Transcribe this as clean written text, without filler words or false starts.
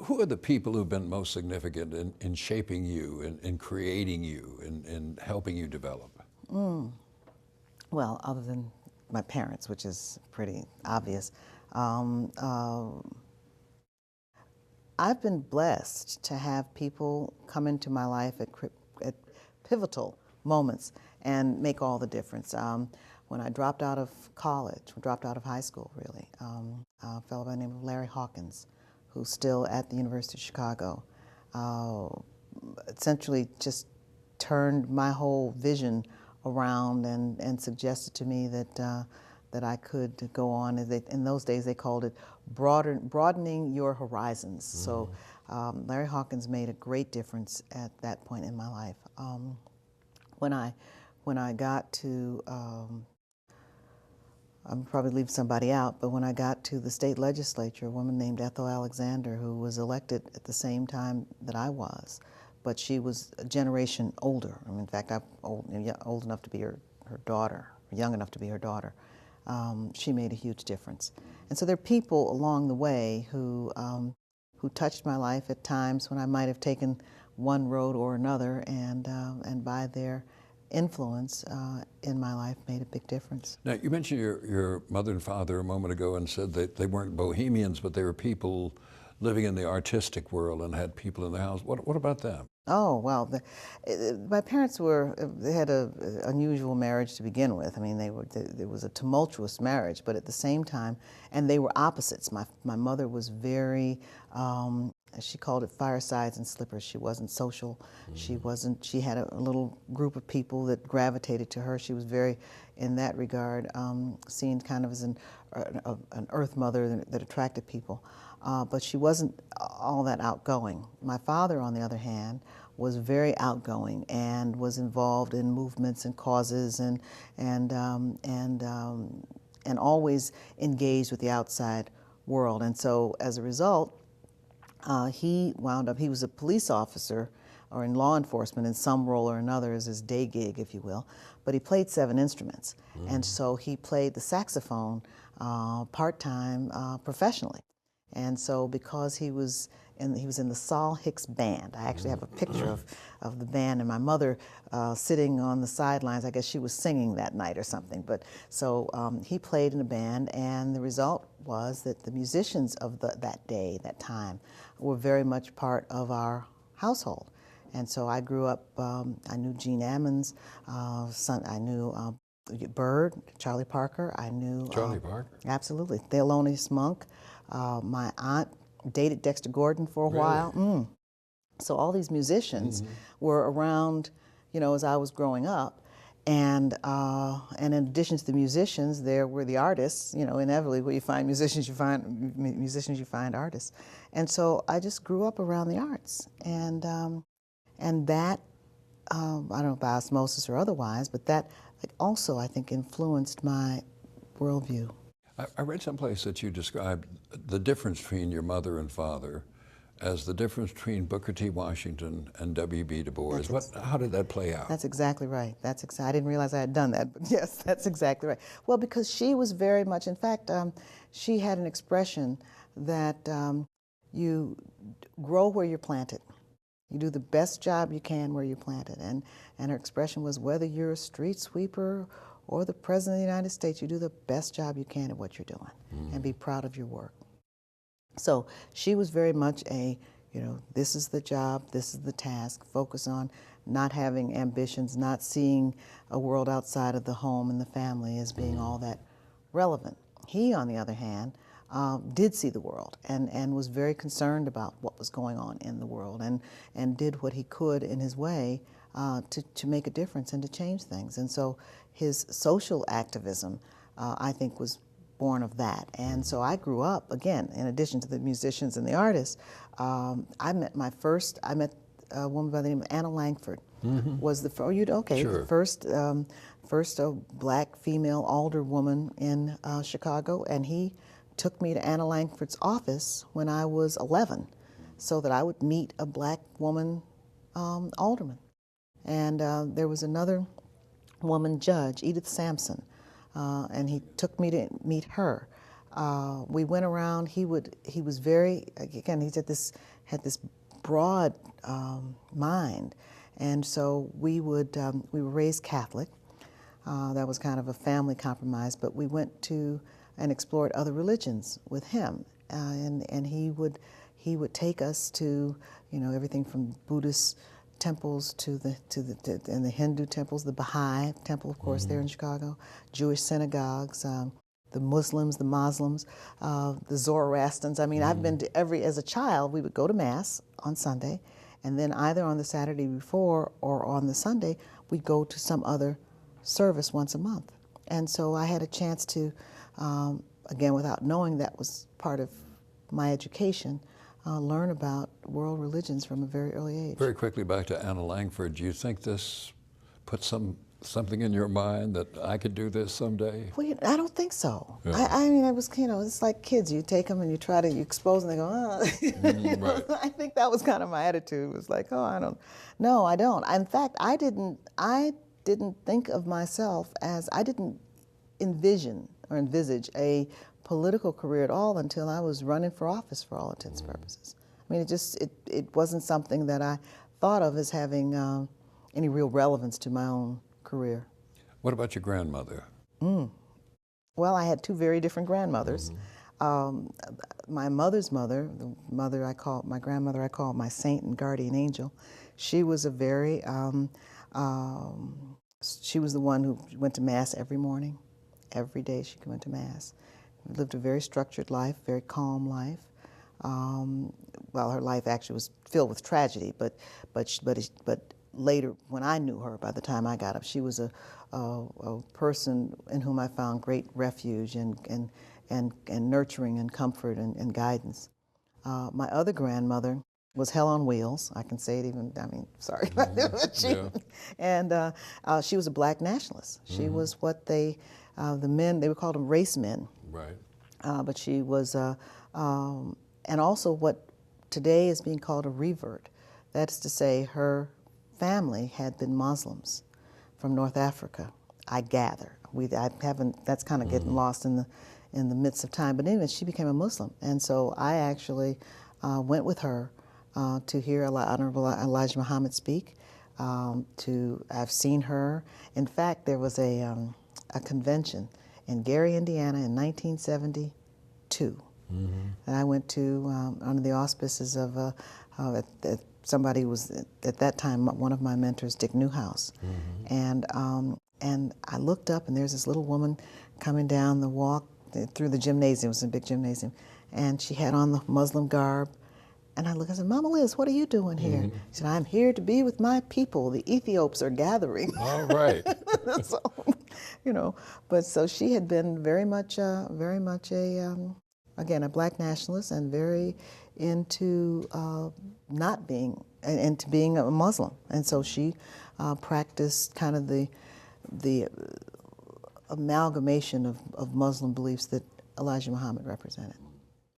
Who are the people who've been most significant in shaping you, in creating you, in helping you develop? Well, other than my parents, which is pretty obvious, um, uh, I've been blessed to have people come into my life at pivotal moments and make all the difference. When I dropped out of college, dropped out of high school, really, a fellow by the name of Larry Hawkins, who's still at the University of Chicago, uh, essentially just turned my whole vision around and suggested to me that I could go on. In those days, they called it broadening your horizons. Mm-hmm. So Larry Hawkins made a great difference at that point in my life. When I got to, I'm probably leaving somebody out, but when I got to the state legislature, a woman named Ethel Alexander, who was elected at the same time that I was, but she was a generation older. I mean, in fact, I'm old enough to be her daughter, young enough to be her daughter. She made a huge difference. And so there are people along the way who touched my life at times when I might have taken one road or another, and by their influence in my life made a big difference. Now, you mentioned your mother and father a moment ago and said that they weren't bohemians, but they were people living in the artistic world and had people in the house. What about them? Oh, well, my parents they had an unusual marriage to begin with. I mean, it was a tumultuous marriage, but at the same time, and they were opposites. My mother was very, she called it firesides and slippers. She wasn't social. Mm-hmm. She had a little group of people that gravitated to her. She was very, in that regard, seen kind of as an earth mother that attracted people. But she wasn't all that outgoing. My father, on the other hand, was very outgoing and was involved in movements and causes and always engaged with the outside world. And so, as a result, he was a police officer or in law enforcement in some role or another as his day gig, if you will. But he played 7 instruments, and so he played the saxophone part-time professionally. And so because he was in the Saul Hicks band, I actually have a picture of the band and my mother sitting on the sidelines. I guess she was singing that night or something. But so he played in a band, and the result was that the musicians of that time, were very much part of our household. And so I grew up, I knew Gene Ammons, I knew Bird, Charlie Parker, I knew... Charlie Parker? Absolutely. Thelonious Monk. My aunt dated Dexter Gordon for a while. So all these musicians were around, as I was growing up. And in addition to the musicians, there were the artists. Inevitably, where you find musicians, you find artists. And so I just grew up around the arts, and that I don't know, by osmosis or otherwise, but that also, I think, influenced my worldview. I read someplace that you described the difference between your mother and father as the difference between Booker T. Washington and W.B. Du Bois. How did that play out? That's exactly right. I didn't realize I had done that, but yes, that's exactly right. Well, because she was very much, in fact, she had an expression that you grow where you're planted. You do the best job you can where you're planted. And her expression was, whether you're a street sweeper or the President of the United States, you do the best job you can at what you're doing and be proud of your work. So she was very much this is the job, this is the task, focus on not having ambitions, not seeing a world outside of the home and the family as being all that relevant. He, on the other hand, did see the world and was very concerned about what was going on in the world and did what he could in his way to make a difference and to change things. And so his social activism, I think, was born of that. And so I grew up, again, in addition to the musicians and the artists, I met a woman by the name of Anna Langford. Was the first black female alderwoman in Chicago, and he took me to Anna Langford's office when I was 11 so that I would meet a black woman alderman. And there was another woman judge, Edith Sampson, and he took me to meet her. We went around. He was very, again, he had this broad mind, and so we were raised Catholic. That was kind of a family compromise, but we went to and explored other religions with him, and he would take us to, you know, everything from Buddhist temples to the Hindu temples, the Baha'i temple, of course, there in Chicago, Jewish synagogues, the Muslims, the Muslims, the Zoroastrians. I mean, I've been to as a child, we would go to Mass on Sunday, and then either on the Saturday before or on the Sunday, we'd go to some other service once a month. And so I had a chance to, again, without knowing that was part of my education, learn about world religions from a very early age. Very quickly back to Anna Langford. Do you think this put something in your mind that I could do this someday? Well, I don't think so. Yeah. I mean, it was, you know, it's like kids. You take them and you expose them, and they go, oh. Right. I think that was kind of my attitude. It was like, oh, I don't. No, I don't. In fact, I didn't think of myself as, I didn't envision or envisage a political career at all until I was running for office, for all intents and purposes. I mean, it wasn't something that I thought of as having any real relevance to my own career. What about your grandmother? Well, I had two very different grandmothers. My mother's mother, my grandmother I called my saint and guardian angel, she was a very, she was the one who went to Mass every morning. Every day she went to Mass. Lived a very structured life, very calm life. Well, her life actually was filled with tragedy, but later, when I knew her, by the time I got up, she was a person in whom I found great refuge and nurturing and comfort and guidance. My other grandmother was hell on wheels. I can say it even, I mean, sorry. And she was a black nationalist. She was what the men, they would call them race men. Right. But she was, and also what today is being called a revert. That is to say, her family had been Muslims from North Africa, I gather. I haven't, that's kind of getting lost in the midst of time. But anyway, she became a Muslim. And so I actually went with her to hear Honorable Elijah Muhammad speak. I've seen her. In fact, there was a convention in Gary, Indiana in 1972 that I went to under the auspices of somebody who was at that time one of my mentors, Dick Newhouse. And I looked up and there's this little woman coming down the walk through the gymnasium. It was a big gymnasium. And she had on the Muslim garb. And I looked and said, Mama Liz, what are you doing here? She said, I'm here to be with my people. The Ethiops are gathering. All right. So, you know, but so she had been very much a, again, a black nationalist and very into not being, into being a Muslim. And so she practiced kind of the amalgamation of Muslim beliefs that Elijah Muhammad represented.